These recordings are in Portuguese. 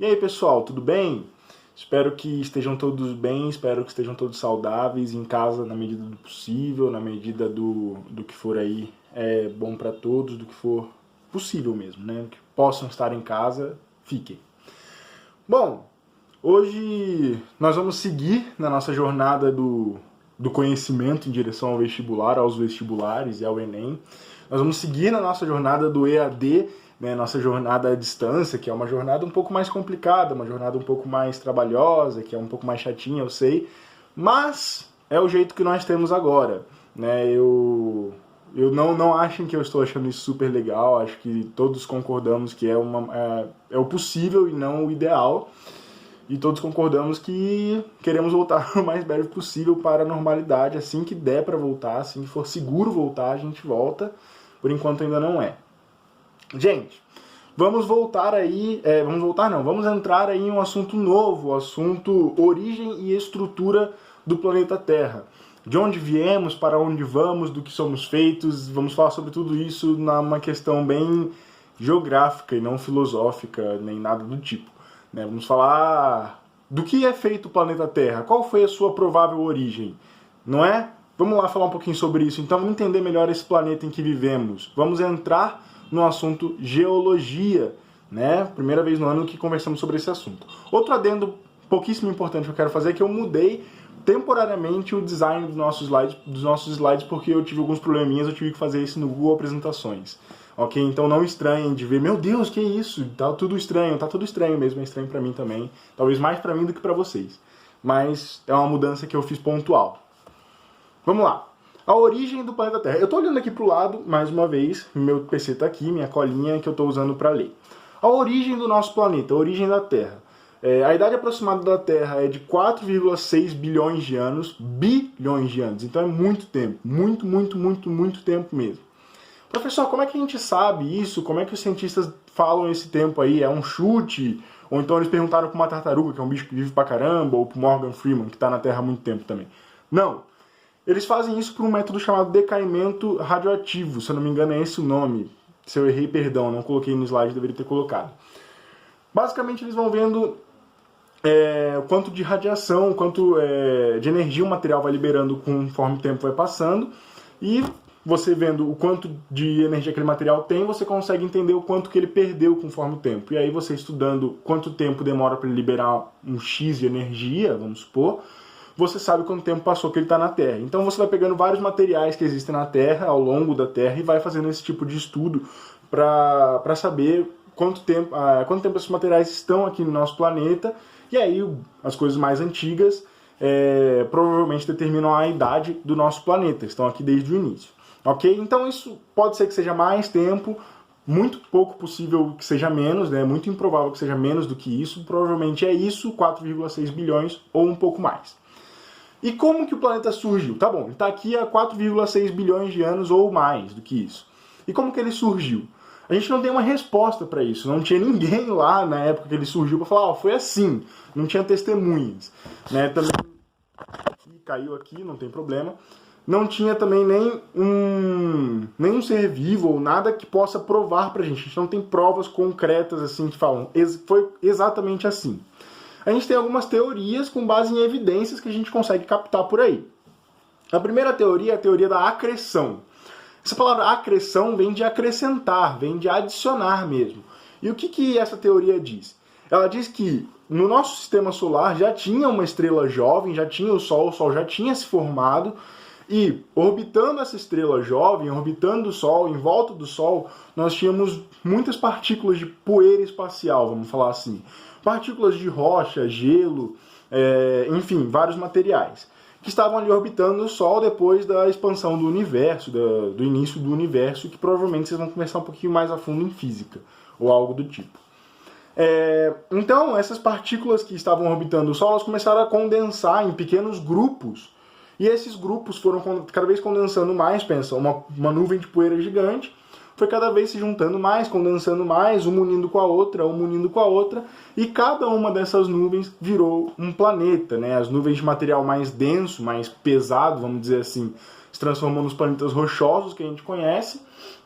E aí, pessoal, tudo bem? Espero que estejam todos bem, espero que estejam todos saudáveis, em casa na medida do possível, na medida do que for aí bom para todos, do que for possível mesmo, né? Que possam estar em casa, fiquem. Bom, hoje nós vamos seguir na nossa jornada do conhecimento em direção ao vestibular, aos vestibulares e ao Enem. Nós vamos seguir na nossa jornada do EAD, né, nossa jornada à distância, que é uma jornada um pouco mais complicada, uma jornada um pouco mais trabalhosa, que é um pouco mais chatinha, eu sei, mas é o jeito que nós temos agora, né? Eu não achem que eu estou achando isso super legal, acho que todos concordamos que é o possível e não o ideal, e todos concordamos que queremos voltar o mais breve possível para a normalidade, assim que der para voltar, assim que for seguro voltar, a gente volta, por enquanto ainda não é. Gente, vamos entrar aí em um assunto novo, o assunto origem e estrutura do planeta Terra. De onde viemos, para onde vamos, do que somos feitos, vamos falar sobre tudo isso numa questão bem geográfica e não filosófica, nem nada do tipo, né? Vamos falar do que é feito o planeta Terra, qual foi a sua provável origem, não é? Vamos lá falar um pouquinho sobre isso, então vamos entender melhor esse planeta em que vivemos. Vamos entrar no assunto geologia, né? Primeira vez no ano que conversamos sobre esse assunto. Outro adendo pouquíssimo importante que eu quero fazer é que eu mudei temporariamente o design dos nossos slides porque eu tive alguns probleminhas, eu tive que fazer isso no Google Apresentações. Ok? Então não estranhem de ver, meu Deus, que isso? Tá tudo estranho mesmo, é estranho pra mim também. Talvez mais pra mim do que pra vocês. Mas é uma mudança que eu fiz pontual. Vamos lá. A origem do planeta Terra. Eu estou olhando aqui para o lado, mais uma vez, meu PC está aqui, minha colinha que eu estou usando para ler. A origem do nosso planeta, a origem da Terra. A idade aproximada da Terra é de 4,6 bilhões de anos, então é muito tempo, muito tempo mesmo. Professor, como é que a gente sabe isso? Como é que os cientistas falam esse tempo aí? É um chute? Ou então eles perguntaram para uma tartaruga, que é um bicho que vive pra caramba, ou para Morgan Freeman, que está na Terra há muito tempo também. Não. Eles fazem isso por um método chamado decaimento radioativo, se eu não me engano é esse o nome. Se eu errei, perdão, não coloquei no slide, deveria ter colocado. Basicamente eles vão vendo o quanto de radiação, o quanto de energia o material vai liberando conforme o tempo vai passando, e você vendo o quanto de energia aquele material tem, você consegue entender o quanto que ele perdeu conforme o tempo. E aí você estudando quanto tempo demora para ele liberar um X de energia, vamos supor, você sabe quanto tempo passou que ele está na Terra. Então você vai pegando vários materiais que existem na Terra, ao longo da Terra, e vai fazendo esse tipo de estudo para saber quanto tempo esses materiais estão aqui no nosso planeta. E aí as coisas mais antigas provavelmente determinam a idade do nosso planeta, estão aqui desde o início. Ok? Então isso pode ser que seja mais tempo, muito pouco possível que seja menos, né? Muito improvável que seja menos do que isso, provavelmente é isso, 4,6 bilhões ou um pouco mais. E como que o planeta surgiu? Tá bom, ele está aqui há 4,6 bilhões de anos ou mais do que isso. E como que ele surgiu? A gente não tem uma resposta para isso. Não tinha ninguém lá na época que ele surgiu para falar, foi assim. Não tinha testemunhas. Né? Também caiu aqui, não tem problema. Não tinha também nem um ser vivo ou nada que possa provar pra gente. A gente não tem provas concretas assim que falam, foi exatamente assim. A gente tem algumas teorias com base em evidências que a gente consegue captar por aí. A primeira teoria é a teoria da acreção. Essa palavra acreção vem de acrescentar, vem de adicionar mesmo. E o que essa teoria diz? Ela diz que no nosso sistema solar já tinha uma estrela jovem, já tinha o Sol já tinha se formado, e orbitando essa estrela jovem, orbitando o Sol, em volta do Sol, nós tínhamos muitas partículas de poeira espacial, vamos falar assim. Partículas de rocha, gelo, enfim, vários materiais, que estavam ali orbitando o Sol depois da expansão do universo, do início do universo, que provavelmente vocês vão conversar um pouquinho mais a fundo em física, ou algo do tipo. Então, essas partículas que estavam orbitando o Sol, elas começaram a condensar em pequenos grupos, e esses grupos foram cada vez condensando mais, pensa, uma nuvem de poeira gigante, foi cada vez se juntando mais, condensando mais, uma unindo com a outra, e cada uma dessas nuvens virou um planeta, né? As nuvens de material mais denso, mais pesado, vamos dizer assim, se transformam nos planetas rochosos que a gente conhece,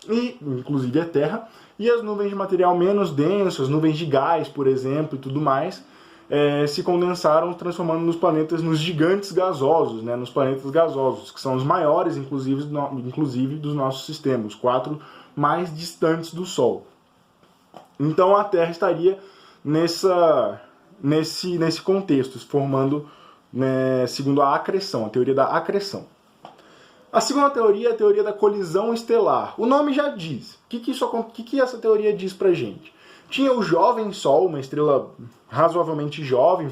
e inclusive a Terra, e as nuvens de material menos denso, as nuvens de gás, por exemplo, e tudo mais, se condensaram, transformando nos planetas, nos gigantes gasosos, né, nos planetas gasosos, que são os maiores, inclusive dos nossos sistemas, os 4 mais distantes do Sol. Então a Terra estaria nesse contexto, formando, né, segundo a acreção, a teoria da acreção. A segunda teoria é a teoria da colisão estelar. O nome já diz. O que essa teoria diz pra gente? Tinha o jovem Sol, uma estrela razoavelmente jovem,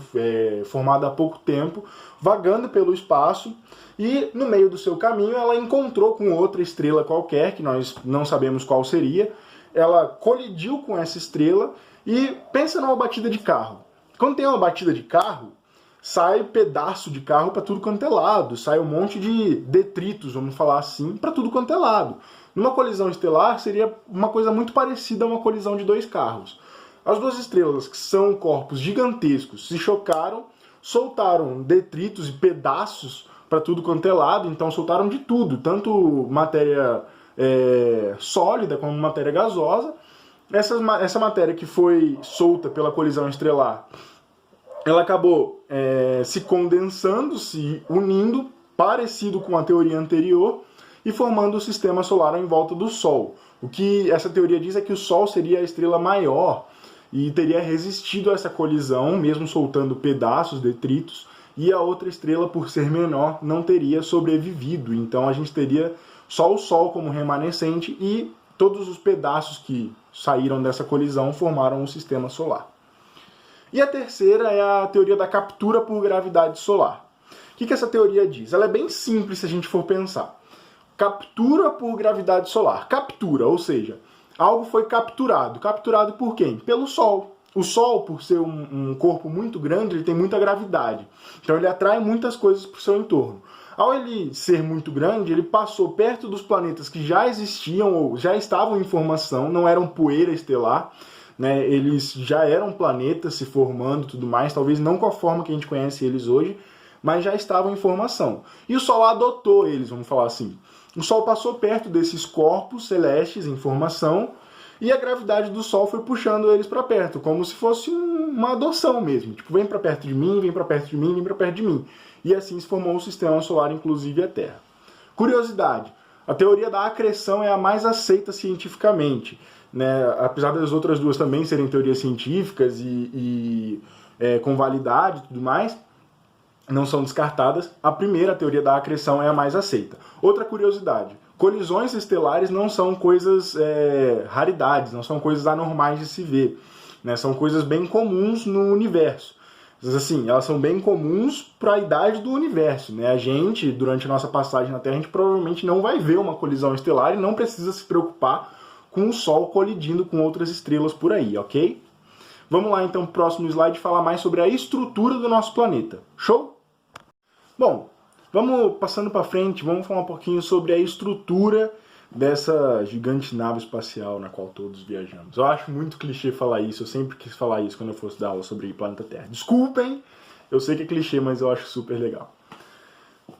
formada há pouco tempo, vagando pelo espaço, e no meio do seu caminho ela encontrou com outra estrela qualquer, que nós não sabemos qual seria. Ela colidiu com essa estrela e pensa numa batida de carro. Quando tem uma batida de carro, sai pedaço de carro para tudo quanto é lado, sai um monte de detritos, vamos falar assim, para tudo quanto é lado. Numa colisão estelar seria uma coisa muito parecida a uma colisão de 2 carros. As 2 estrelas, que são corpos gigantescos, se chocaram, soltaram detritos e pedaços para tudo quanto é lado, então soltaram de tudo, tanto matéria sólida como matéria gasosa. Essa matéria que foi solta pela colisão estelar, ela acabou se condensando, se unindo, parecido com a teoria anterior, e formando o sistema solar em volta do Sol. O que essa teoria diz é que o Sol seria a estrela maior e teria resistido a essa colisão, mesmo soltando pedaços, detritos, e a outra estrela, por ser menor, não teria sobrevivido. Então a gente teria só o Sol como remanescente e todos os pedaços que saíram dessa colisão formaram o sistema solar. E a terceira é a teoria da captura por gravidade solar. O que essa teoria diz? Ela é bem simples se a gente for pensar. Captura por gravidade solar. Captura, ou seja, algo foi capturado. Capturado por quem? Pelo Sol. O Sol, por ser um corpo muito grande, ele tem muita gravidade. Então ele atrai muitas coisas para o seu entorno. Ao ele ser muito grande, ele passou perto dos planetas que já existiam ou já estavam em formação, não eram poeira estelar, né? Eles já eram planetas se formando e tudo mais, talvez não com a forma que a gente conhece eles hoje, mas já estavam em formação. E o Sol adotou eles, vamos falar assim. O Sol passou perto desses corpos celestes em formação e a gravidade do Sol foi puxando eles para perto, como se fosse uma adoção mesmo. Tipo, vem para perto de mim, vem para perto de mim, vem para perto de mim. E assim se formou o sistema solar, inclusive a Terra. Curiosidade, a teoria da acreção é a mais aceita cientificamente, né? Apesar das outras duas também serem teorias científicas e com validade e tudo mais, não são descartadas. A primeira, a teoria da acreção, é a mais aceita. Outra curiosidade, colisões estelares não são coisas raridades, não são coisas anormais de se ver, né? São coisas bem comuns no universo. Assim, elas são bem comuns para a idade do universo, né? A gente, durante a nossa passagem na Terra, a gente provavelmente não vai ver uma colisão estelar e não precisa se preocupar com o Sol colidindo com outras estrelas por aí, ok? Vamos lá então para o próximo slide falar mais sobre a estrutura do nosso planeta. Show? Bom, vamos passando para frente, vamos falar um pouquinho sobre a estrutura dessa gigante nave espacial na qual todos viajamos. Eu acho muito clichê falar isso, eu sempre quis falar isso quando eu fosse dar aula sobre o planeta Terra. Desculpem, eu sei que é clichê, mas eu acho super legal.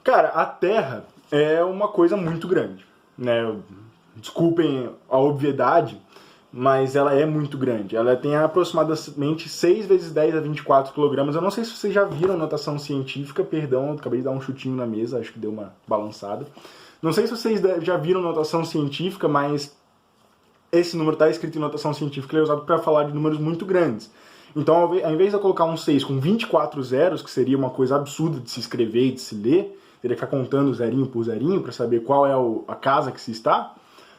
Cara, a Terra é uma coisa muito grande, né? Desculpem a obviedade, mas ela é muito grande. Ela tem aproximadamente 6 vezes 10 a 24 kg. Eu não sei se vocês já viram a notação científica, perdão, eu acabei de dar um chutinho na mesa, acho que deu uma balançada. Não sei se vocês já viram notação científica, mas esse número está escrito em notação científica, ele é usado para falar de números muito grandes. Então, ao invés de eu colocar um 6 com 24 zeros, que seria uma coisa absurda de se escrever e de se ler, teria que ficar contando zerinho por zerinho para saber qual é a casa que se está,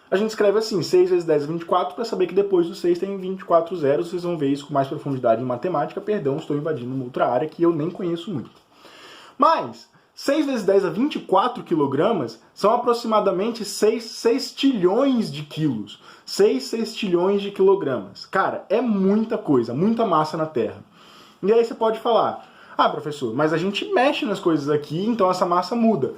a gente escreve assim, 6 vezes 10 é 24, para saber que depois do 6 tem 24 zeros. Vocês vão ver isso com mais profundidade em matemática. Perdão, estou invadindo uma outra área que eu nem conheço muito. Mas 6 vezes 10 a 24 quilogramas são aproximadamente 6 sextilhões de quilos. 6 sextilhões de quilogramas. Cara, é muita coisa, muita massa na Terra. E aí você pode falar, ah, professor, mas a gente mexe nas coisas aqui, então essa massa muda.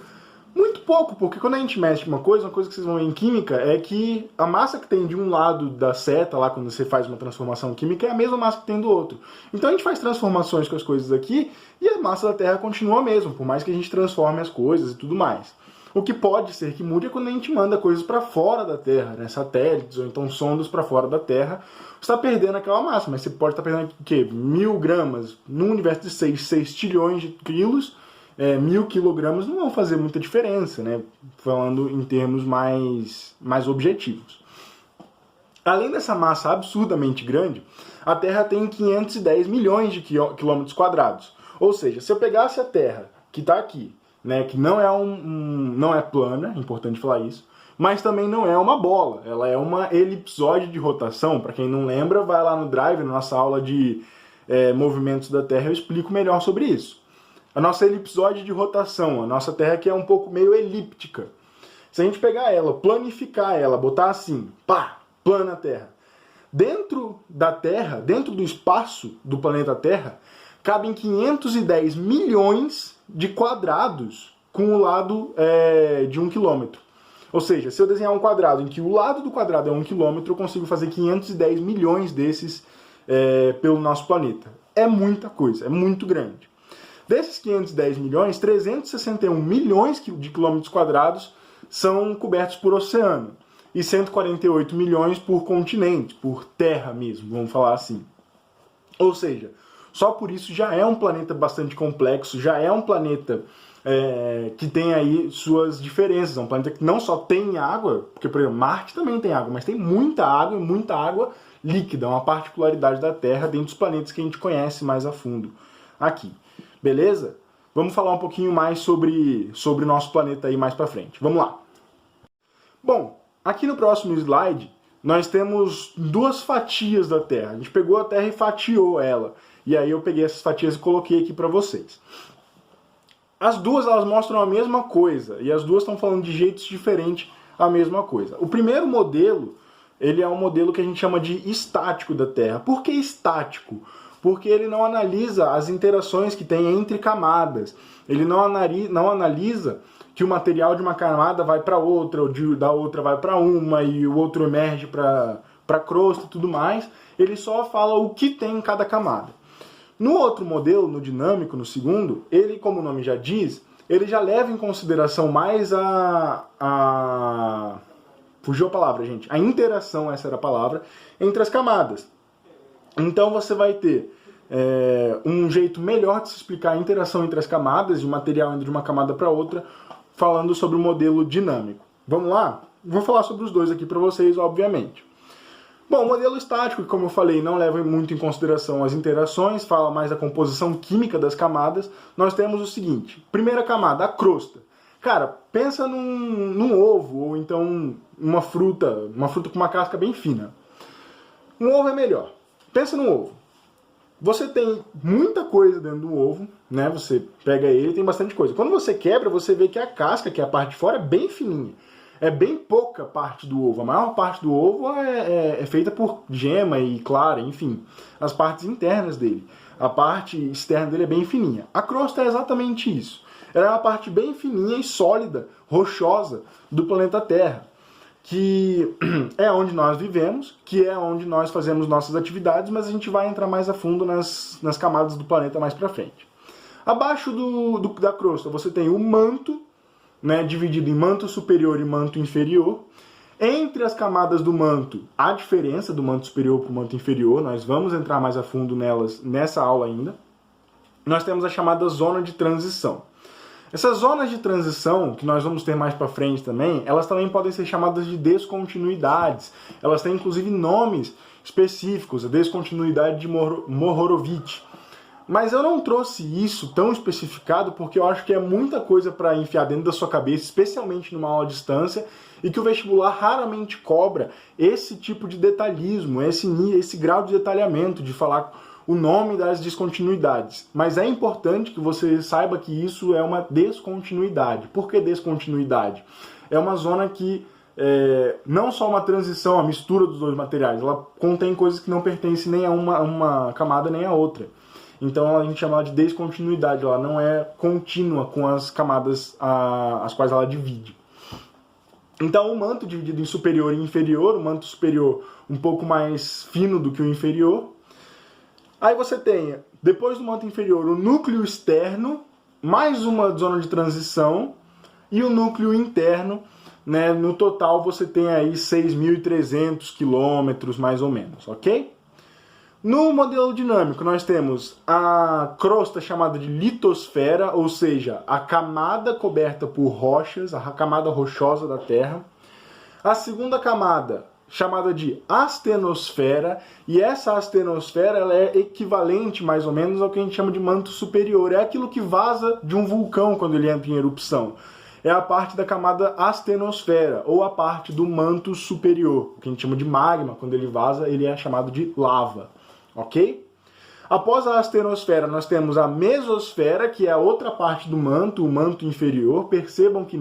Muito pouco, porque quando a gente mexe uma coisa que vocês vão ver em química é que a massa que tem de um lado da seta, lá quando você faz uma transformação química, é a mesma massa que tem do outro. Então a gente faz transformações com as coisas aqui e a massa da Terra continua a mesma, por mais que a gente transforme as coisas e tudo mais. O que pode ser que mude é quando a gente manda coisas para fora da Terra, né? Satélites ou então sondas para fora da Terra. Você está perdendo aquela massa, mas você pode estar perdendo o quê? 1000 gramas. Num universo de 6 trilhões de quilos, 1000 quilogramas não vão fazer muita diferença, né? Falando em termos mais objetivos. Além dessa massa absurdamente grande, a Terra tem 510 milhões de quilômetros quadrados. Ou seja, se eu pegasse a Terra, que está aqui, né, que não é não é plana, é importante falar isso, mas também não é uma bola, ela é uma elipsoide de rotação. Para quem não lembra, vai lá no Drive, na nossa aula de movimentos da Terra, eu explico melhor sobre isso. A nossa elipsoide de rotação, a nossa Terra que é um pouco meio elíptica. Se a gente pegar ela, planificar ela, botar assim, pá, plana a Terra. Dentro da Terra, dentro do espaço do planeta Terra, cabem 510 milhões de quadrados com o lado de 1 quilômetro. Ou seja, se eu desenhar um quadrado em que o lado do quadrado é 1 quilômetro, eu consigo fazer 510 milhões desses pelo nosso planeta. É muita coisa, é muito grande. Desses 510 milhões, 361 milhões de quilômetros quadrados são cobertos por oceano. E 148 milhões por continente, por terra mesmo, vamos falar assim. Ou seja, só por isso já é um planeta bastante complexo, já é um planeta que tem aí suas diferenças. É um planeta que não só tem água, porque, por exemplo, Marte também tem água, mas tem muita água líquida, é uma particularidade da Terra dentro dos planetas que a gente conhece mais a fundo aqui. Beleza? Vamos falar um pouquinho mais sobre o nosso planeta aí mais pra frente. Vamos lá. Bom, aqui no próximo slide, nós temos duas fatias da Terra. A gente pegou a Terra e fatiou ela. E aí eu peguei essas fatias e coloquei aqui para vocês. As duas, elas mostram a mesma coisa. E as duas estão falando de jeitos diferentes a mesma coisa. O primeiro modelo, ele é um modelo que a gente chama de estático da Terra. Por que estático? Porque ele não analisa as interações que tem entre camadas. Ele não analisa que o material de uma camada vai para outra, ou da outra vai para uma, e o outro emerge para a crosta e tudo mais. Ele só fala o que tem em cada camada. No outro modelo, no dinâmico, no segundo, ele, como o nome já diz, ele já leva em consideração mais fugiu a palavra, gente. A interação, essa era a palavra, entre as camadas. Então você vai ter um jeito melhor de se explicar a interação entre as camadas, de um material indo de uma camada para outra, falando sobre o modelo dinâmico. Vamos lá? Vou falar sobre os dois aqui para vocês, obviamente. Bom, o modelo estático, como eu falei, não leva muito em consideração as interações, fala mais da composição química das camadas. Nós temos o seguinte: primeira camada, a crosta. Cara, pensa num ovo, ou então uma fruta com uma casca bem fina. Um ovo é melhor. Pensa num ovo. Você tem muita coisa dentro do ovo, né? Você pega ele e tem bastante coisa. Quando você quebra, você vê que a casca, que é a parte de fora, é bem fininha. É bem pouca parte do ovo. A maior parte do ovo é feita por gema e clara, enfim, as partes internas dele. A parte externa dele é bem fininha. A crosta é exatamente isso. Ela é uma parte bem fininha e sólida, rochosa do planeta Terra, que é onde nós vivemos, que é onde nós fazemos nossas atividades, mas a gente vai entrar mais a fundo nas camadas do planeta mais pra frente. Abaixo da crosta você tem o manto, né, dividido em manto superior e manto inferior. Entre as camadas do manto, há diferença do manto superior para o manto inferior, nós vamos entrar mais a fundo nelas nessa aula ainda. Nós temos a chamada zona de transição. Essas zonas de transição, que nós vamos ter mais para frente também, elas também podem ser chamadas de descontinuidades. Elas têm inclusive nomes específicos, a descontinuidade de Mohorovic. Mas eu não trouxe isso tão especificado porque eu acho que é muita coisa para enfiar dentro da sua cabeça, especialmente numa aula à distância, e que o vestibular raramente cobra esse tipo de detalhismo, esse grau de detalhamento, de falar o nome das descontinuidades. Mas é importante que você saiba que isso é uma descontinuidade. Por que descontinuidade? É uma zona que não só uma transição, a mistura dos dois materiais, ela contém coisas que não pertencem nem a uma camada nem a outra. Então a gente chama ela de descontinuidade, ela não é contínua com as camadas as quais ela divide. Então o manto dividido em superior e inferior, o manto superior um pouco mais fino do que o inferior. Aí você tem, depois do manto inferior, o núcleo externo, mais uma zona de transição, e o núcleo interno, né? No total você tem aí 6.300 quilômetros mais ou menos, ok? No modelo dinâmico nós temos a crosta chamada de litosfera, ou seja, a camada coberta por rochas, a camada rochosa da Terra. A segunda camada chamada de astenosfera, e essa astenosfera ela é equivalente mais ou menos ao que a gente chama de manto superior, é aquilo que vaza de um vulcão quando ele entra em erupção. É a parte da camada astenosfera, ou a parte do manto superior, o que a gente chama de magma, quando ele vaza ele é chamado de lava, ok? Após a astenosfera nós temos a mesosfera, que é a outra parte do manto, o manto inferior. Percebam que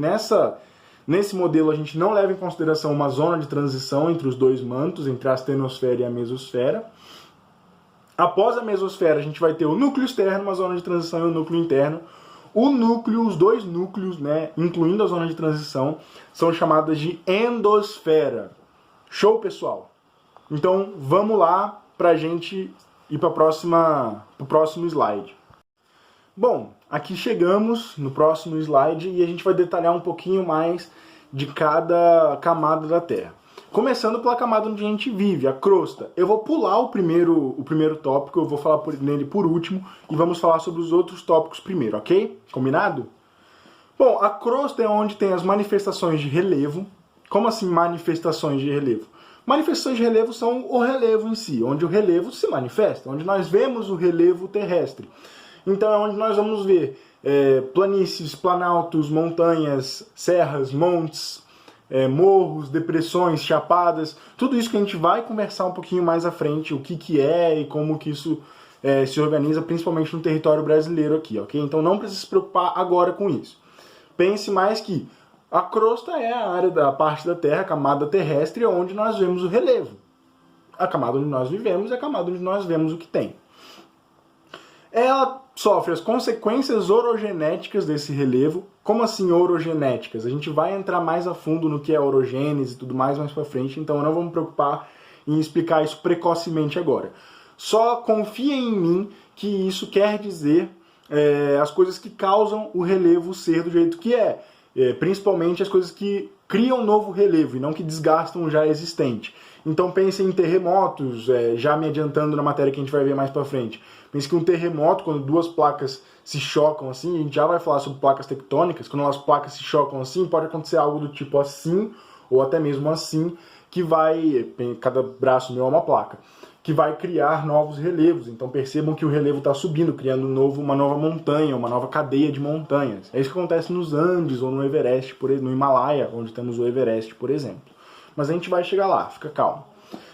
nesse modelo a gente não leva em consideração uma zona de transição entre os dois mantos, entre a astenosfera e a mesosfera. Após a mesosfera a gente vai ter o núcleo externo, uma zona de transição, e o núcleo interno. O núcleo, os dois núcleos, né, incluindo a zona de transição, são chamadas de endosfera. Show, pessoal? Então vamos lá para a gente ir para o próximo slide. Bom, aqui chegamos no próximo slide e a gente vai detalhar um pouquinho mais de cada camada da Terra. Começando pela camada onde a gente vive, a crosta. Eu vou pular o primeiro tópico, eu vou falar nele por último e vamos falar sobre os outros tópicos primeiro, ok? Combinado? Bom, a crosta é onde tem as manifestações de relevo. Como assim manifestações de relevo? Manifestações de relevo são o relevo em si, onde o relevo se manifesta, onde nós vemos o relevo terrestre. Então é onde nós vamos ver planícies, planaltos, montanhas, serras, montes, morros, depressões, chapadas, tudo isso que a gente vai conversar um pouquinho mais à frente, o que é e como que isso se organiza, principalmente no território brasileiro aqui, ok? Então não precisa se preocupar agora com isso. Pense mais que a crosta é a área da parte da Terra, a camada terrestre, onde nós vemos o relevo. A camada onde nós vivemos é a camada onde nós vemos o que tem. Ela sofre as consequências orogenéticas desse relevo. Como assim orogenéticas? A gente vai entrar mais a fundo no que é orogênese e tudo mais pra frente, então não vamos me preocupar em explicar isso precocemente agora. Só confiem em mim que isso quer dizer as coisas que causam o relevo ser do jeito que é. Principalmente as coisas que criam novo relevo e não que desgastam o já existente. Então pensem em terremotos, já me adiantando na matéria que a gente vai ver mais pra frente. Pense que um terremoto, quando duas placas se chocam assim, a gente já vai falar sobre placas tectônicas, quando as placas se chocam assim, pode acontecer algo do tipo assim, ou até mesmo assim, que vai, cada braço meu é uma placa, que vai criar novos relevos. Então percebam que o relevo está subindo, criando uma nova montanha, uma nova cadeia de montanhas. É isso que acontece nos Andes ou no Everest, no Himalaia, onde temos o Everest, por exemplo. Mas a gente vai chegar lá, fica calmo.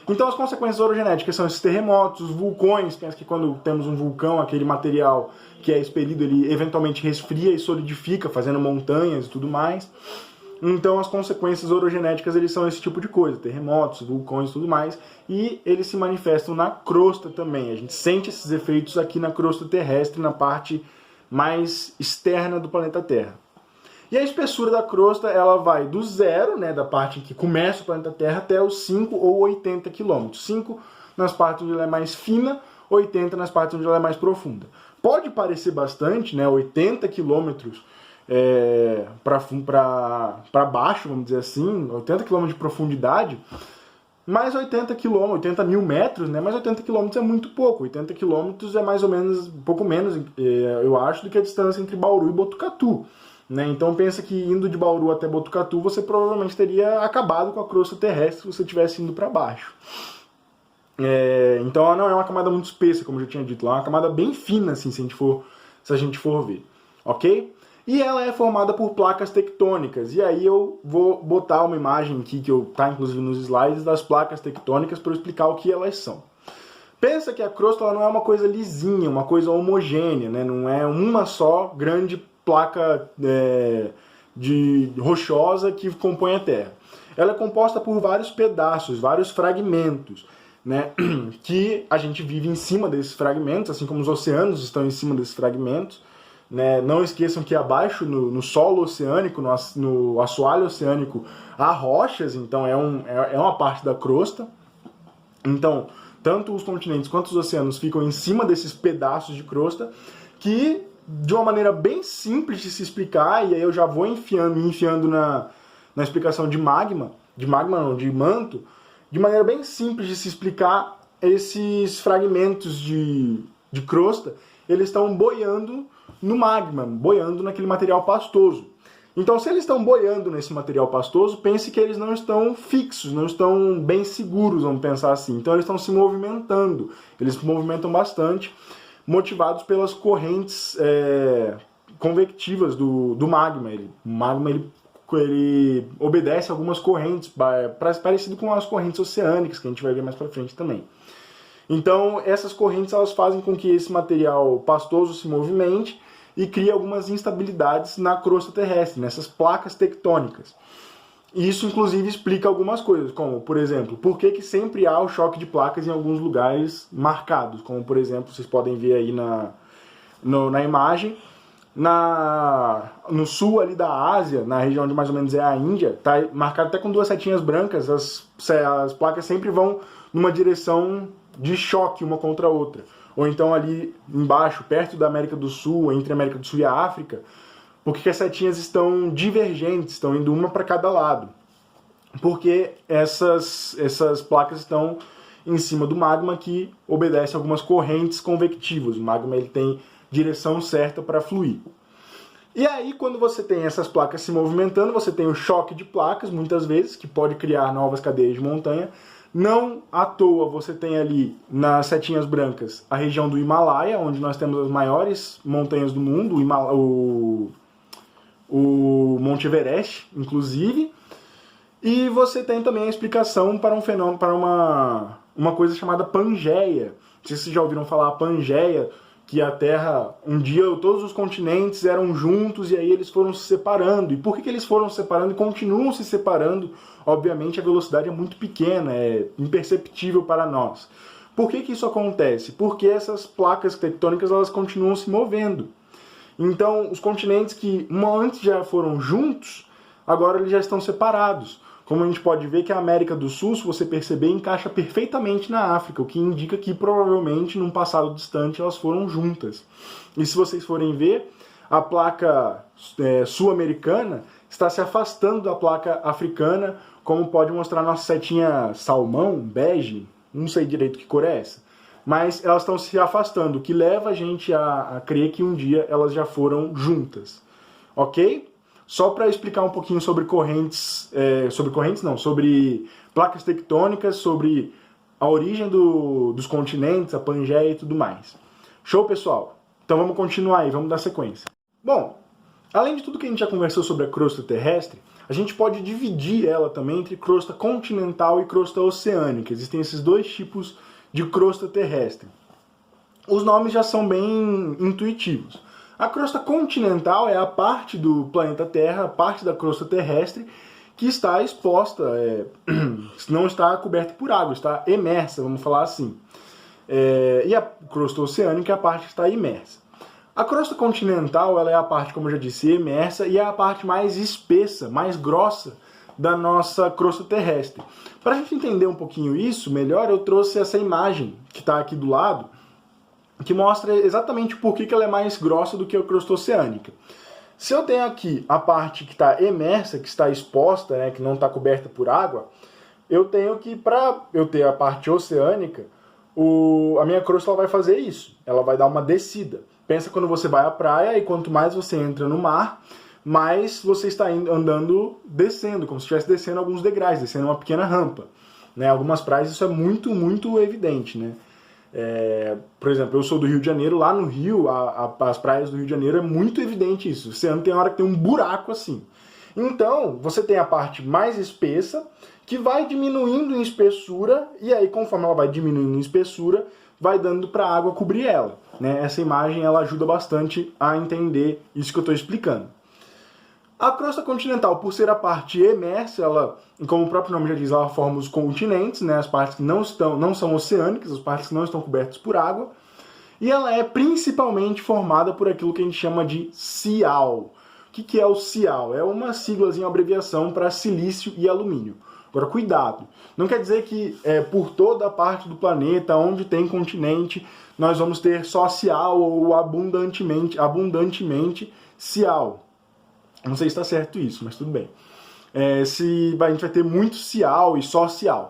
Então as consequências orogenéticas são esses terremotos, os vulcões. Pensa que quando temos um vulcão, aquele material que é expelido, ele eventualmente resfria e solidifica, fazendo montanhas e tudo mais. Então as consequências orogenéticas eles são esse tipo de coisa, terremotos, vulcões e tudo mais, e eles se manifestam na crosta também. A gente sente esses efeitos aqui na crosta terrestre, na parte mais externa do planeta Terra. E a espessura da crosta ela vai do zero, né, da parte que começa o planeta Terra, até os 5 ou 80 km. 5 nas partes onde ela é mais fina, 80 nas partes onde ela é mais profunda. Pode parecer bastante, né, 80 quilômetros para baixo, vamos dizer assim, 80 km de profundidade, mas 80 mil metros, né? Mas 80 km é muito pouco. 80 km é mais ou menos, um pouco menos, eu acho, do que a distância entre Bauru e Botucatu, né? Então pensa que indo de Bauru até Botucatu, você provavelmente teria acabado com a crosta terrestre se você tivesse indo para baixo. Então ela não é uma camada muito espessa, como eu já tinha dito, ela é uma camada bem fina, assim, se a gente for ver, ok? E ela é formada por placas tectônicas. E aí eu vou botar uma imagem aqui, que tá inclusive nos slides, das placas tectônicas para eu explicar o que elas são. Pensa que a crosta ela não é uma coisa lisinha, uma coisa homogênea, né? Não é uma só grande placa rochosa que compõe a Terra. Ela é composta por vários pedaços, vários fragmentos, né? Que a gente vive em cima desses fragmentos, assim como os oceanos estão em cima desses fragmentos. Né? Não esqueçam que abaixo, no solo oceânico, no assoalho oceânico, há rochas, então é uma parte da crosta. Então, tanto os continentes quanto os oceanos ficam em cima desses pedaços de crosta que de uma maneira bem simples de se explicar, e aí eu já vou me enfiando na explicação de manto, de maneira bem simples de se explicar, esses fragmentos de crosta, eles estão boiando no magma, boiando naquele material pastoso. Então, se eles estão boiando nesse material pastoso, pense que eles não estão fixos, não estão bem seguros, vamos pensar assim. Então, eles estão se movimentando, eles se movimentam bastante, motivados pelas correntes convectivas do magma. O magma ele obedece a algumas correntes, parecido com as correntes oceânicas, que a gente vai ver mais pra frente também. Então, essas correntes elas fazem com que esse material pastoso se movimente e crie algumas instabilidades na crosta terrestre, nessas placas tectônicas. E isso, inclusive, explica algumas coisas, como, por exemplo, por que sempre há o choque de placas em alguns lugares marcados, como, por exemplo, vocês podem ver aí na imagem, no sul ali da Ásia, na região de mais ou menos a Índia, tá marcado até com duas setinhas brancas, as placas sempre vão numa direção de choque uma contra a outra. Ou então ali embaixo, perto da América do Sul, entre a América do Sul e a África, porque as setinhas estão divergentes, estão indo uma para cada lado. Porque essas placas estão em cima do magma que obedece a algumas correntes convectivas. O magma ele tem direção certa para fluir. E aí, quando você tem essas placas se movimentando, você tem o choque de placas, muitas vezes, que pode criar novas cadeias de montanha. Não à toa você tem ali, nas setinhas brancas, a região do Himalaia, onde nós temos as maiores montanhas do mundo, o Monte Everest, inclusive. E você tem também a explicação para um fenômeno, para uma coisa chamada Pangeia. Não sei se vocês já ouviram falar Pangeia, que a Terra, um dia todos os continentes eram juntos e aí eles foram se separando. E por que eles foram se separando e continuam se separando? Obviamente a velocidade é muito pequena, é imperceptível para nós. Por que isso acontece? Porque essas placas tectônicas elas continuam se movendo. Então os continentes que antes já foram juntos, agora eles já estão separados. Como a gente pode ver que a América do Sul, se você perceber, encaixa perfeitamente na África, o que indica que provavelmente num passado distante elas foram juntas. E se vocês forem ver, a placa sul-americana está se afastando da placa africana, como pode mostrar nossa setinha salmão, bege, não sei direito que cor é essa, mas elas estão se afastando, o que leva a gente a crer que um dia elas já foram juntas. Ok? Só para explicar um pouquinho sobre sobre placas tectônicas, sobre a origem dos continentes, a Pangeia e tudo mais. Show, pessoal? Então vamos continuar aí, vamos dar sequência. Bom, além de tudo que a gente já conversou sobre a crosta terrestre, a gente pode dividir ela também entre crosta continental e crosta oceânica. Existem esses dois tipos de crosta terrestre. Os nomes já são bem intuitivos. A crosta continental é a parte do planeta Terra, a parte da crosta terrestre, que está exposta, não está coberta por água, está imersa, vamos falar assim. E a crosta oceânica é a parte que está imersa. A crosta continental ela é a parte, como eu já disse, imersa, e é a parte mais espessa, mais grossa da nossa crosta terrestre. Para a gente entender um pouquinho isso melhor, eu trouxe essa imagem que está aqui do lado, que mostra exatamente por que ela é mais grossa do que a crosta oceânica. Se eu tenho aqui a parte que está imersa, que está exposta, que não está coberta por água, eu tenho que, para eu ter a parte oceânica, a minha crosta ela vai fazer isso, ela vai dar uma descida. Pensa quando você vai à praia e quanto mais você entra no mar, mais você está andando descendo, como se estivesse descendo alguns degraus, descendo uma pequena rampa. Algumas praias isso é muito, muito evidente, né? Por exemplo, eu sou do Rio de Janeiro, lá no Rio, as praias do Rio de Janeiro é muito evidente isso. Você anda, tem hora que tem um buraco assim. Então, você tem a parte mais espessa, que vai diminuindo em espessura, e aí conforme ela vai diminuindo em espessura, vai dando para a água cobrir ela. Essa imagem ela ajuda bastante a entender isso que eu estou explicando. A crosta continental, por ser a parte emersa, ela, como o próprio nome já diz, ela forma os continentes, as partes que não são oceânicas, as partes que não estão cobertas por água, e ela é principalmente formada por aquilo que a gente chama de sial. O que é o sial? É uma siglazinha, uma abreviação para silício e alumínio. Agora, cuidado. Não quer dizer que por toda a parte do planeta, onde tem continente, nós vamos ter só Cial ou abundantemente Cial. Não sei se está certo isso, mas tudo bem. A gente vai ter muito Cial e só Cial.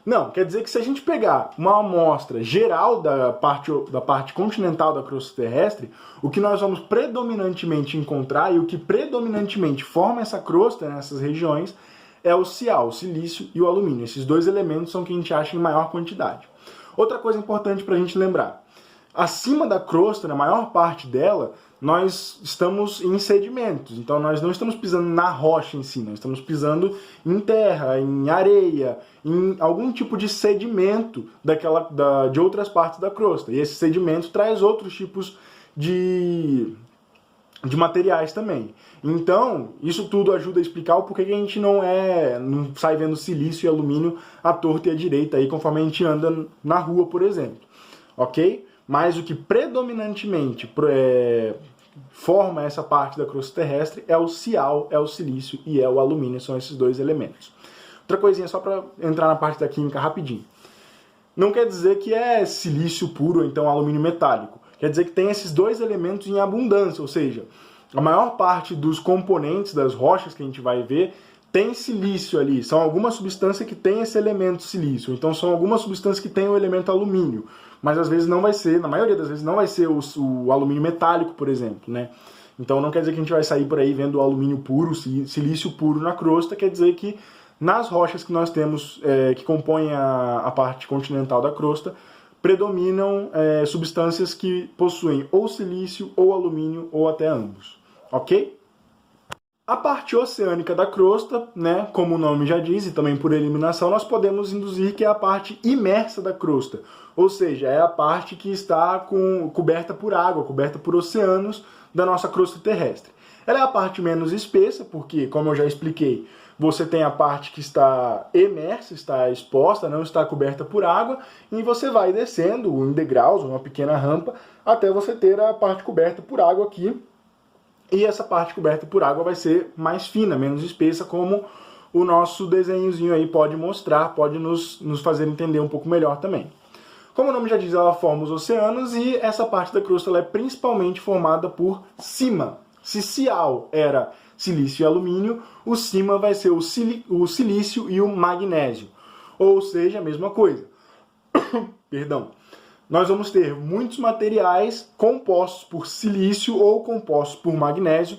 Não, quer dizer que se a gente pegar uma amostra geral da parte continental da crosta terrestre, o que nós vamos predominantemente encontrar e o que predominantemente forma essa crosta nessas regiões é o Cial, o silício e o alumínio. Esses dois elementos são que a gente acha em maior quantidade. Outra coisa importante para a gente lembrar, acima da crosta, na maior parte dela, nós estamos em sedimentos, então nós não estamos pisando na rocha em si, nós estamos pisando em terra, em areia, em algum tipo de sedimento de outras partes da crosta. E esse sedimento traz outros tipos de materiais também. Então, isso tudo ajuda a explicar o porquê que a gente não sai vendo silício e alumínio à torta e à direita, aí, conforme a gente anda na rua, por exemplo. Ok? Mas o que predominantemente forma essa parte da crosta terrestre é o Cial, é o silício e é o alumínio, são esses dois elementos. Outra coisinha só para entrar na parte da química rapidinho. Não quer dizer que é silício puro ou então alumínio metálico. Quer dizer que tem esses dois elementos em abundância, ou seja, a maior parte dos componentes das rochas que a gente vai ver tem silício ali, são algumas substâncias que tem esse elemento silício, então são algumas substâncias que tem o elemento alumínio, mas às vezes não vai ser, na maioria das vezes não vai ser o alumínio metálico, por exemplo, né? Então não quer dizer que a gente vai sair por aí vendo o alumínio puro, silício puro na crosta, quer dizer que nas rochas que nós temos, que compõem a parte continental da crosta, predominam substâncias que possuem ou silício, ou alumínio, ou até ambos. Ok? A parte oceânica da crosta, né, como o nome já diz, e também por eliminação, nós podemos induzir que é a parte imersa da crosta. Ou seja, é a parte que está coberta por água, coberta por oceanos da nossa crosta terrestre. Ela é a parte menos espessa, porque, como eu já expliquei, você tem a parte que está imersa, está exposta, não está coberta por água, e você vai descendo em degraus, uma pequena rampa, até você ter a parte coberta por água aqui. E essa parte coberta por água vai ser mais fina, menos espessa, como o nosso desenhozinho aí pode mostrar, pode nos fazer entender um pouco melhor também. Como o nome já diz, ela forma os oceanos e essa parte da crosta ela é principalmente formada por cima. Se Cial era silício e alumínio, o cima vai ser o silício e o magnésio. Ou seja, a mesma coisa. Perdão. Nós vamos ter muitos materiais compostos por silício ou compostos por magnésio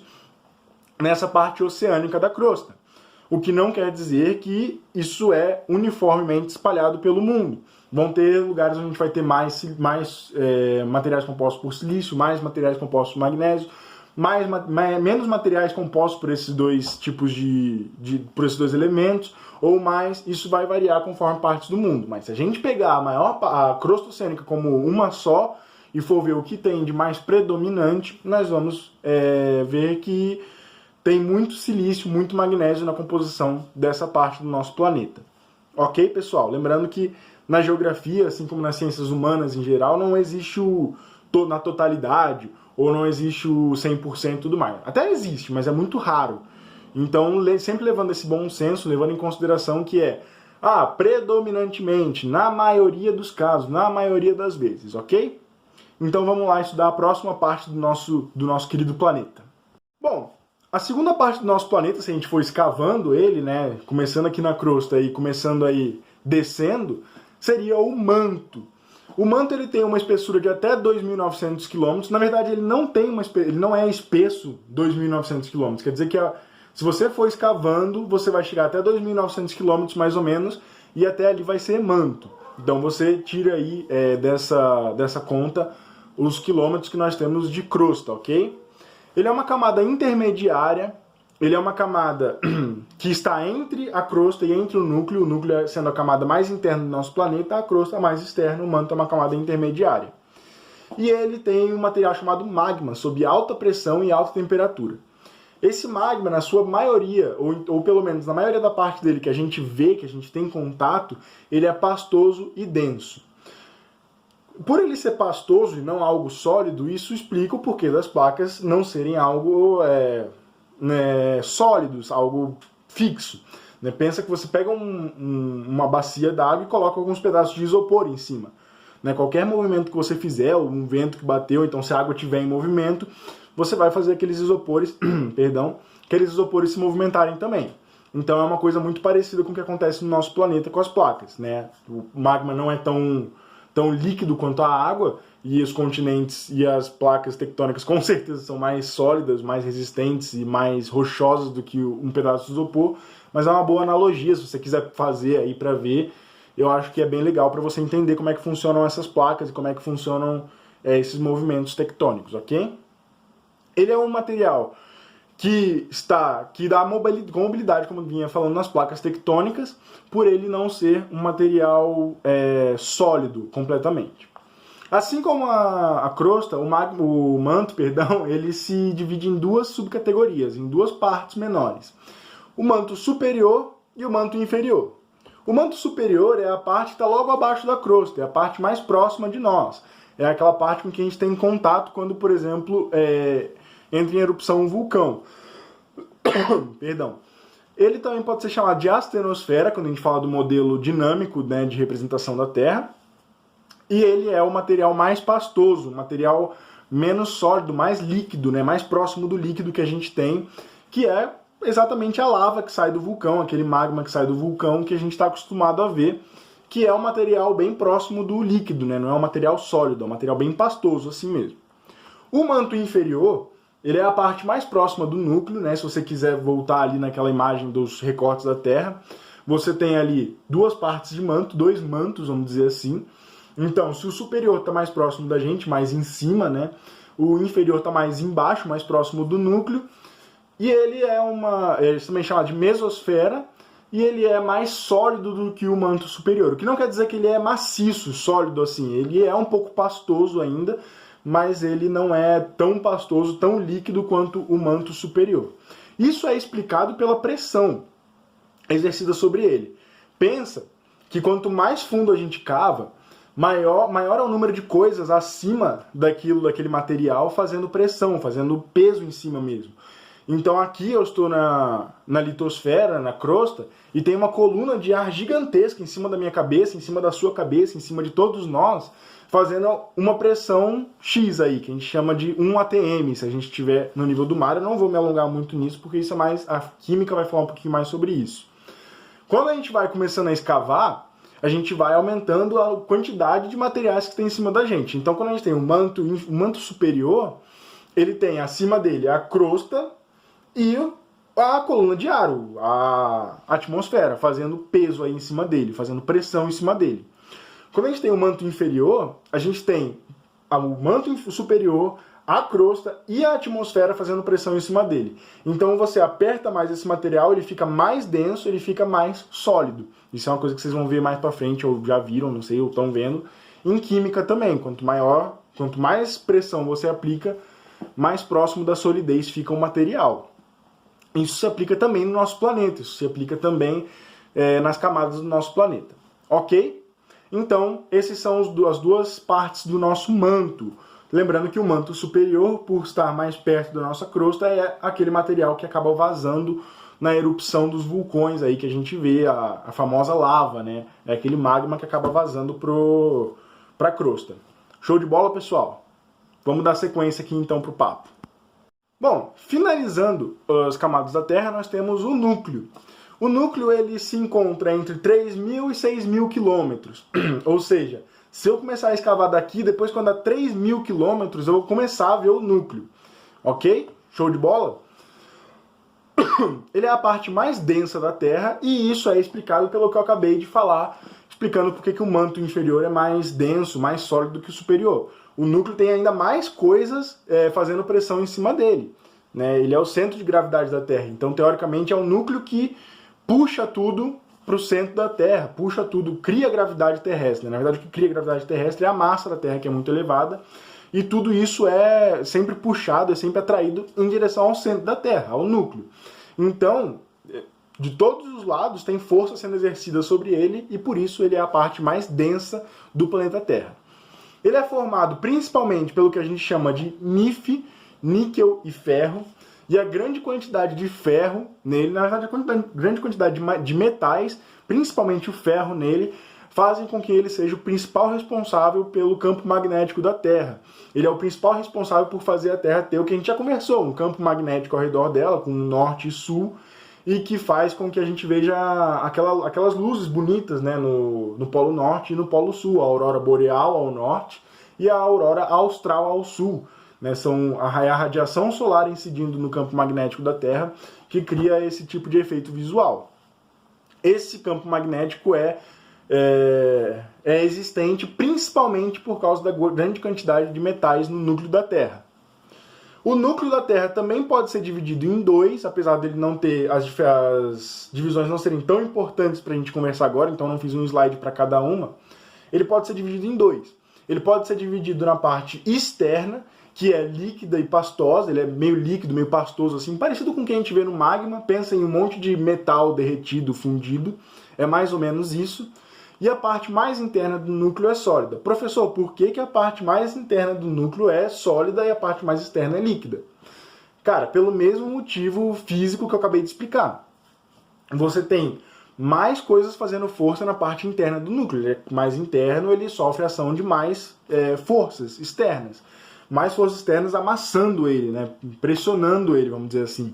nessa parte oceânica da crosta. O que não quer dizer que isso é uniformemente espalhado pelo mundo. Vão ter lugares onde a gente vai ter mais materiais compostos por silício, mais materiais compostos por magnésio, menos materiais compostos por esses dois tipos por esses dois elementos, ou mais, isso vai variar conforme partes do mundo. Mas se a gente pegar a crosta oceânica como uma só e for ver o que tem de mais predominante, nós vamos ver que tem muito silício, muito magnésio na composição dessa parte do nosso planeta. Ok, pessoal? Lembrando que na geografia, assim como nas ciências humanas em geral, não existe na totalidade, ou não existe o 100% e tudo mais. Até existe, mas é muito raro. Então, sempre levando esse bom senso, levando em consideração que predominantemente, na maioria dos casos, na maioria das vezes, ok? Então vamos lá estudar a próxima parte do nosso querido planeta. Bom, a segunda parte do nosso planeta, se a gente for escavando ele, né, começando aqui na crosta e começando aí descendo, seria o manto. O manto ele tem uma espessura de até 2.900 km. Na verdade, ele não é espesso 2.900 km. Quer dizer que se você for escavando, você vai chegar até 2.900 km mais ou menos, e até ali vai ser manto. Então você tira aí dessa conta os quilômetros que nós temos de crosta, ok? Ele é uma camada intermediária, ele é uma camada que está entre a crosta e entre o núcleo sendo a camada mais interna do nosso planeta, a crosta mais externa, o manto é uma camada intermediária. E ele tem um material chamado magma, sob alta pressão e alta temperatura. Esse magma, na sua maioria, ou pelo menos na maioria da parte dele que a gente vê, que a gente tem contato, ele é pastoso e denso. Por ele ser pastoso e não algo sólido, isso explica o porquê das placas não serem algo sólidos, algo fixo. né? Pensa que você pega uma bacia d'água e coloca alguns pedaços de isopor em cima. Né? Qualquer movimento que você fizer, ou um vento que bateu, então se a água estiver em movimento, você vai fazer aqueles isopores, aqueles isopores se movimentarem também. Então é uma coisa muito parecida com o que acontece no nosso planeta com as placas, né? O magma não é tão líquido quanto a água, e os continentes e as placas tectônicas com certeza são mais sólidas, mais resistentes e mais rochosas do que um pedaço de isopor, mas é uma boa analogia, se você quiser fazer aí para ver, eu acho que é bem legal para você entender como é que funcionam essas placas e como é que funcionam esses movimentos tectônicos, ok? Ele é um material que dá mobilidade, como eu vinha falando, nas placas tectônicas, por ele não ser um material sólido completamente. Assim como a crosta, o manto, ele se divide em duas subcategorias, em duas partes menores. O manto superior e o manto inferior. O manto superior é a parte que está logo abaixo da crosta, é a parte mais próxima de nós. É aquela parte com que a gente tem contato quando, por exemplo, entra em erupção um vulcão. Perdão. Ele também pode ser chamado de astenosfera, quando a gente fala do modelo dinâmico, né, de representação da Terra. E ele é o material mais pastoso, o material menos sólido, mais líquido, né, mais próximo do líquido que a gente tem, que é exatamente a lava que sai do vulcão, aquele magma que sai do vulcão que a gente está acostumado a ver, que é um material bem próximo do líquido, né, não é um material sólido, é um material bem pastoso assim mesmo. O manto inferior, ele é a parte mais próxima do núcleo, né, se você quiser voltar ali naquela imagem dos recortes da Terra, você tem ali duas partes de manto, dois mantos, vamos dizer assim. Então, se o superior está mais próximo da gente, mais em cima, né, o inferior está mais embaixo, mais próximo do núcleo, e ele é também chamado de mesosfera, e ele é mais sólido do que o manto superior, o que não quer dizer que ele é maciço, sólido assim, ele é um pouco pastoso ainda, mas ele não é tão pastoso, tão líquido quanto o manto superior. Isso é explicado pela pressão exercida sobre ele. Pensa que quanto mais fundo a gente cava, maior é o número de coisas acima daquele material fazendo pressão, fazendo peso em cima mesmo. Então aqui eu estou na litosfera, na crosta, e tem uma coluna de ar gigantesca em cima da minha cabeça, em cima da sua cabeça, em cima de todos nós, fazendo uma pressão X aí, que a gente chama de 1 atm, se a gente estiver no nível do mar. Eu não vou me alongar muito nisso, porque isso é mais, a química vai falar um pouquinho mais sobre isso. Quando a gente vai começando a escavar, a gente vai aumentando a quantidade de materiais que tem em cima da gente. Então, quando a gente tem o manto superior, ele tem acima dele a crosta e a coluna de ar, a atmosfera, fazendo peso aí em cima dele, fazendo pressão em cima dele. Quando a gente tem o manto inferior, a gente tem o manto superior, a crosta e a atmosfera fazendo pressão em cima dele. Então você aperta mais esse material, ele fica mais denso, ele fica mais sólido. Isso é uma coisa que vocês vão ver mais pra frente, ou já viram, não sei, ou estão vendo, em química também. Quanto mais pressão você aplica, mais próximo da solidez fica o material. Isso se aplica também no nosso planeta, isso se aplica também nas camadas do nosso planeta. Ok? Então, essas são as duas partes do nosso manto. Lembrando que o manto superior, por estar mais perto da nossa crosta, é aquele material que acaba vazando na erupção dos vulcões aí que a gente vê, a famosa lava, né? É aquele magma que acaba vazando para a crosta. Show de bola, pessoal? Vamos dar sequência aqui então para o papo. Bom, finalizando as camadas da Terra, nós temos o núcleo. O núcleo ele se encontra entre 3.000 e 6.000 quilômetros, ou seja, se eu começar a escavar daqui, depois quando dá 3.000 quilômetros, eu vou começar a ver o núcleo. Ok? Show de bola? Ele é a parte mais densa da Terra e isso é explicado pelo que eu acabei de falar, explicando por que o manto inferior é mais denso, mais sólido do que o superior. O núcleo tem ainda mais coisas fazendo pressão em cima dele, né? Ele é o centro de gravidade da Terra, então teoricamente é o núcleo que puxa tudo para o centro da Terra, puxa tudo, cria gravidade terrestre. Na verdade, o que cria gravidade terrestre é a massa da Terra, que é muito elevada, e tudo isso é sempre puxado, é sempre atraído em direção ao centro da Terra, ao núcleo. Então, de todos os lados, tem força sendo exercida sobre ele, e por isso ele é a parte mais densa do planeta Terra. Ele é formado principalmente pelo que a gente chama de níquel e ferro, E a grande quantidade de ferro nele, na verdade a grande quantidade de metais, principalmente o ferro nele, fazem com que ele seja o principal responsável pelo campo magnético da Terra. Ele é o principal responsável por fazer a Terra ter o que a gente já conversou, um campo magnético ao redor dela, com norte e sul, e que faz com que a gente veja aquelas luzes bonitas, né, no Polo Norte e no Polo Sul, a aurora boreal ao norte e a aurora austral ao sul. Né, são a radiação solar incidindo no campo magnético da Terra que cria esse tipo de efeito visual. Esse campo magnético é existente principalmente por causa da grande quantidade de metais no núcleo da Terra. O núcleo da Terra também pode ser dividido em dois, apesar dele não ter as divisões não serem tão importantes para a gente conversar agora, então não fiz um slide para cada uma. Ele pode ser dividido em dois. Ele pode ser dividido na parte externa, que é líquida e pastosa, ele é meio líquido, meio pastoso, assim, parecido com o que a gente vê no magma. Pensa em um monte de metal derretido, fundido, é mais ou menos isso. E a parte mais interna do núcleo é sólida. Professor, por que a parte mais interna do núcleo é sólida e a parte mais externa é líquida? Cara, pelo mesmo motivo físico que eu acabei de explicar. Você tem mais coisas fazendo força na parte interna do núcleo. Ele é mais interno, ele sofre ação de mais forças externas. Mais forças externas amassando ele, né? Pressionando ele, vamos dizer assim.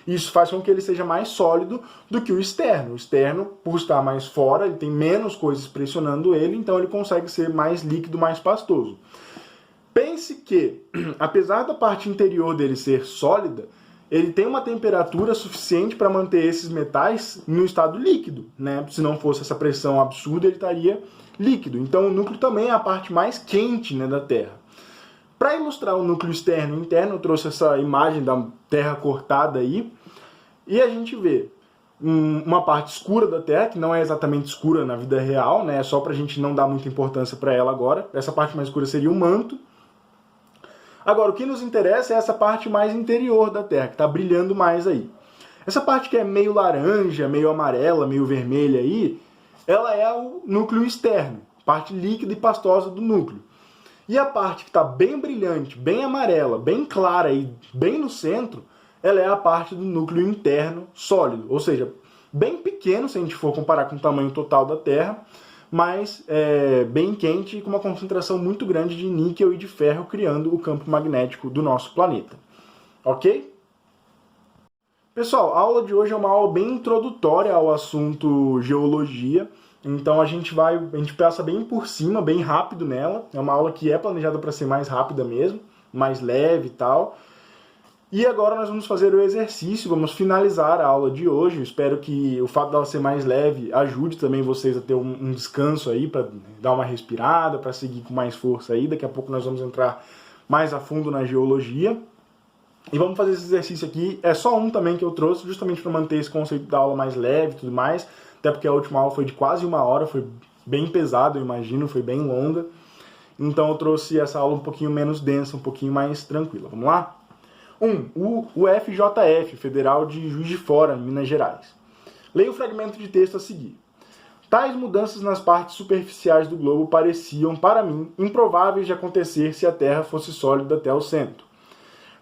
Isso faz com que ele seja mais sólido do que o externo. O externo, por estar mais fora, ele tem menos coisas pressionando ele, então ele consegue ser mais líquido, mais pastoso. Pense que, apesar da parte interior dele ser sólida, ele tem uma temperatura suficiente para manter esses metais no estado líquido, né? Se não fosse essa pressão absurda, ele estaria líquido. Então o núcleo também é a parte mais quente, né, da Terra. Para ilustrar o núcleo externo e interno, eu trouxe essa imagem da Terra cortada aí, e a gente vê uma parte escura da Terra, que não é exatamente escura na vida real, né? É só para a gente não dar muita importância para ela agora. Essa parte mais escura seria o manto. Agora, o que nos interessa é essa parte mais interior da Terra, que está brilhando mais aí. Essa parte que é meio laranja, meio amarela, meio vermelha aí, ela é o núcleo externo, parte líquida e pastosa do núcleo. E a parte que está bem brilhante, bem amarela, bem clara e bem no centro, ela é a parte do núcleo interno sólido. Ou seja, bem pequeno se a gente for comparar com o tamanho total da Terra, mas bem quente e com uma concentração muito grande de níquel e de ferro, criando o campo magnético do nosso planeta. Ok? Pessoal, a aula de hoje é uma aula bem introdutória ao assunto geologia. Então a gente passa bem por cima, bem rápido nela. É uma aula que é planejada para ser mais rápida mesmo, mais leve e tal. E agora nós vamos fazer o exercício, vamos finalizar a aula de hoje. Eu espero que o fato dela ser mais leve ajude também vocês a ter um descanso aí, para dar uma respirada, para seguir com mais força aí. Daqui a pouco nós vamos entrar mais a fundo na geologia. E vamos fazer esse exercício aqui. É só um também que eu trouxe, justamente para manter esse conceito da aula mais leve e tudo mais. Até porque a última aula foi de quase 1 hora, foi bem pesado, eu imagino, foi bem longa. Então eu trouxe essa aula um pouquinho menos densa, um pouquinho mais tranquila. Vamos lá? O FJF, Federal de Juiz de Fora, Minas Gerais. Leia o fragmento de texto a seguir. Tais mudanças nas partes superficiais do globo pareciam, para mim, improváveis de acontecer se a Terra fosse sólida até o centro.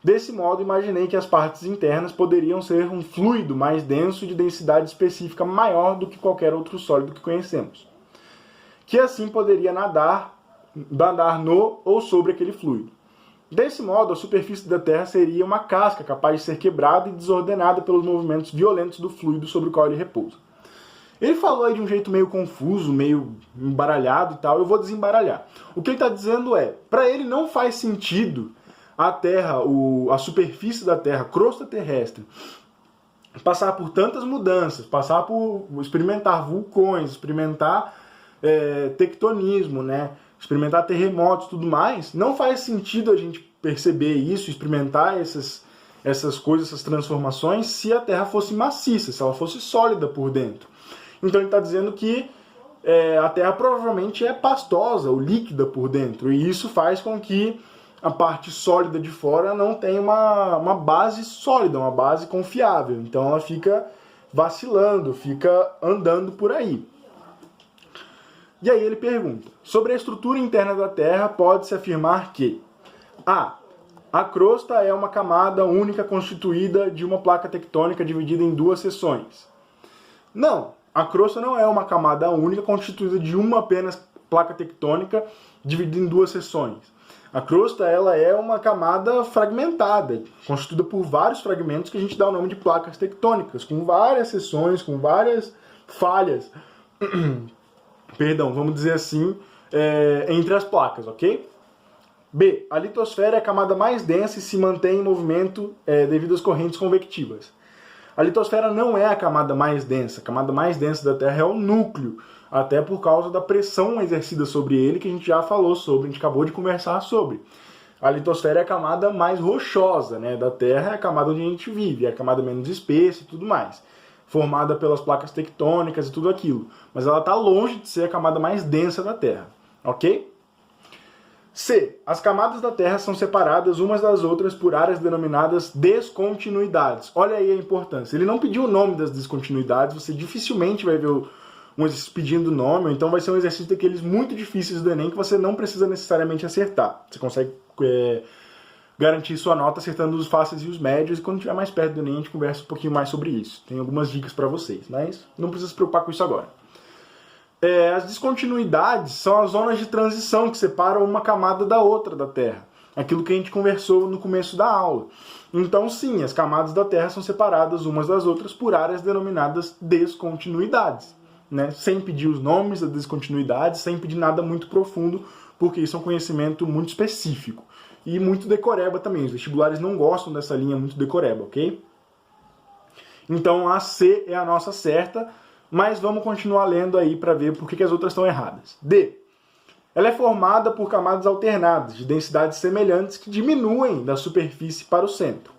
Desse modo, imaginei que as partes internas poderiam ser um fluido mais denso e de densidade específica maior do que qualquer outro sólido que conhecemos, que assim poderia nadar no ou sobre aquele fluido. Desse modo, a superfície da Terra seria uma casca capaz de ser quebrada e desordenada pelos movimentos violentos do fluido sobre o qual ele repousa. Ele falou aí de um jeito meio confuso, meio embaralhado e tal, eu vou desembaralhar. O que ele está dizendo é, para ele não faz sentido a Terra, a superfície da Terra, a crosta terrestre, passar por tantas mudanças, passar por experimentar vulcões, experimentar tectonismo, né? Experimentar terremotos e tudo mais. Não faz sentido a gente perceber isso, experimentar essas coisas, essas transformações, se a Terra fosse maciça, se ela fosse sólida por dentro. Então ele está dizendo que a Terra provavelmente é pastosa ou líquida por dentro, e isso faz com que a parte sólida de fora não tem uma base sólida, uma base confiável. Então ela fica vacilando, fica andando por aí. E aí ele pergunta, sobre a estrutura interna da Terra, pode-se afirmar que a. A crosta é uma camada única constituída de uma placa tectônica dividida em duas seções. Não, a crosta não é uma camada única constituída de uma apenas placa tectônica dividida em duas seções. A crosta ela é uma camada fragmentada, constituída por vários fragmentos que a gente dá o nome de placas tectônicas, com várias seções, com várias falhas, perdão, vamos dizer assim, entre as placas, ok? B. A litosfera é a camada mais densa e se mantém em movimento devido às correntes convectivas. A litosfera não é a camada mais densa. A camada mais densa da Terra é o núcleo, até por causa da pressão exercida sobre ele, que a gente já falou sobre, a gente acabou de conversar sobre. A litosfera é a camada mais rochosa, né, da Terra, é a camada onde a gente vive, é a camada menos espessa e tudo mais, formada pelas placas tectônicas e tudo aquilo. Mas ela está longe de ser a camada mais densa da Terra, ok? C. As camadas da Terra são separadas umas das outras por áreas denominadas descontinuidades. Olha aí a importância. Ele não pediu o nome das descontinuidades, você dificilmente vai ver um exercício pedindo nome, ou então vai ser um exercício daqueles muito difíceis do Enem que você não precisa necessariamente acertar. Você consegue garantir sua nota acertando os fáceis e os médios, e quando estiver mais perto do Enem a gente conversa um pouquinho mais sobre isso. Tem algumas dicas para vocês, mas não precisa se preocupar com isso agora. As descontinuidades são as zonas de transição que separam uma camada da outra da Terra. Aquilo que a gente conversou no começo da aula. Então, sim, as camadas da Terra são separadas umas das outras por áreas denominadas descontinuidades, né? Sem pedir os nomes das descontinuidades, sem pedir nada muito profundo, porque isso é um conhecimento muito específico. E muito decoreba também. Os vestibulares não gostam dessa linha muito decoreba, ok? Então, a C é a nossa certa. Mas vamos continuar lendo aí para ver por que as outras estão erradas. D. Ela é formada por camadas alternadas, de densidades semelhantes que diminuem da superfície para o centro.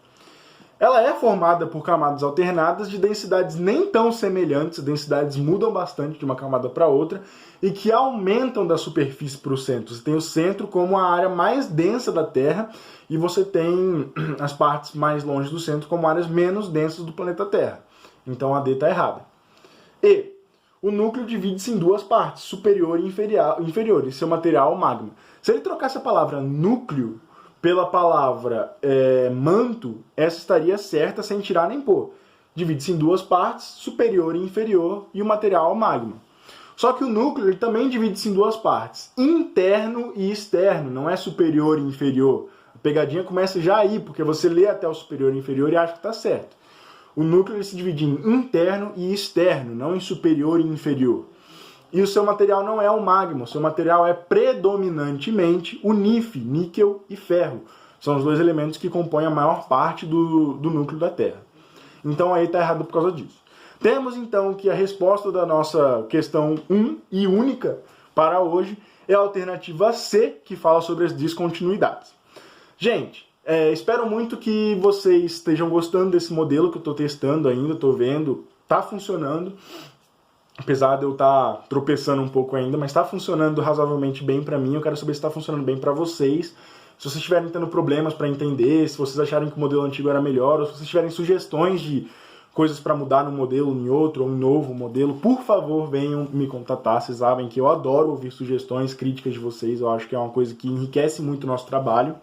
Ela é formada por camadas alternadas de densidades nem tão semelhantes, densidades mudam bastante de uma camada para outra, e que aumentam da superfície para o centro. Você tem o centro como a área mais densa da Terra, e você tem as partes mais longe do centro como áreas menos densas do planeta Terra. Então a D está errada. E. O núcleo divide-se em duas partes, superior e inferior, e seu material magma. Se ele trocasse a palavra núcleo pela palavra manto, essa estaria certa sem tirar nem pôr. Divide-se em duas partes, superior e inferior, e o material magma. Só que o núcleo ele também divide-se em duas partes, interno e externo, não é superior e inferior. A pegadinha começa já aí, porque você lê até o superior e inferior e acha que está certo. O núcleo ele se divide em interno e externo, não em superior e inferior. E o seu material não é o magma, o seu material é predominantemente o NiF, níquel e ferro. São os dois elementos que compõem a maior parte do núcleo da Terra. Então aí está errado por causa disso. Temos então que a resposta da nossa questão 1 e única para hoje é a alternativa C, que fala sobre as descontinuidades. Gente, espero muito que vocês estejam gostando desse modelo que eu estou testando ainda, estou vendo, está funcionando, apesar de eu estar tropeçando um pouco ainda, mas está funcionando razoavelmente bem para mim. Eu quero saber se está funcionando bem para vocês. Se vocês estiverem tendo problemas para entender, se vocês acharem que o modelo antigo era melhor, ou se vocês tiverem sugestões de coisas para mudar no modelo, em outro, ou em novo modelo, por favor, venham me contatar. Vocês sabem que eu adoro ouvir sugestões, críticas de vocês. Eu acho que é uma coisa que enriquece muito o nosso trabalho.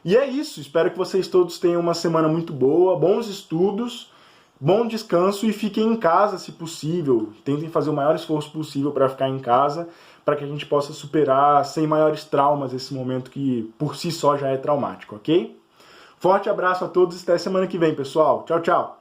E é isso, espero que vocês todos tenham uma semana muito boa, bons estudos, bom descanso e fiquem em casa se possível. Tentem fazer o maior esforço possível para ficar em casa, para que a gente possa superar sem maiores traumas esse momento que por si só já é traumático, ok? Forte abraço a todos e até semana que vem, pessoal. Tchau, tchau!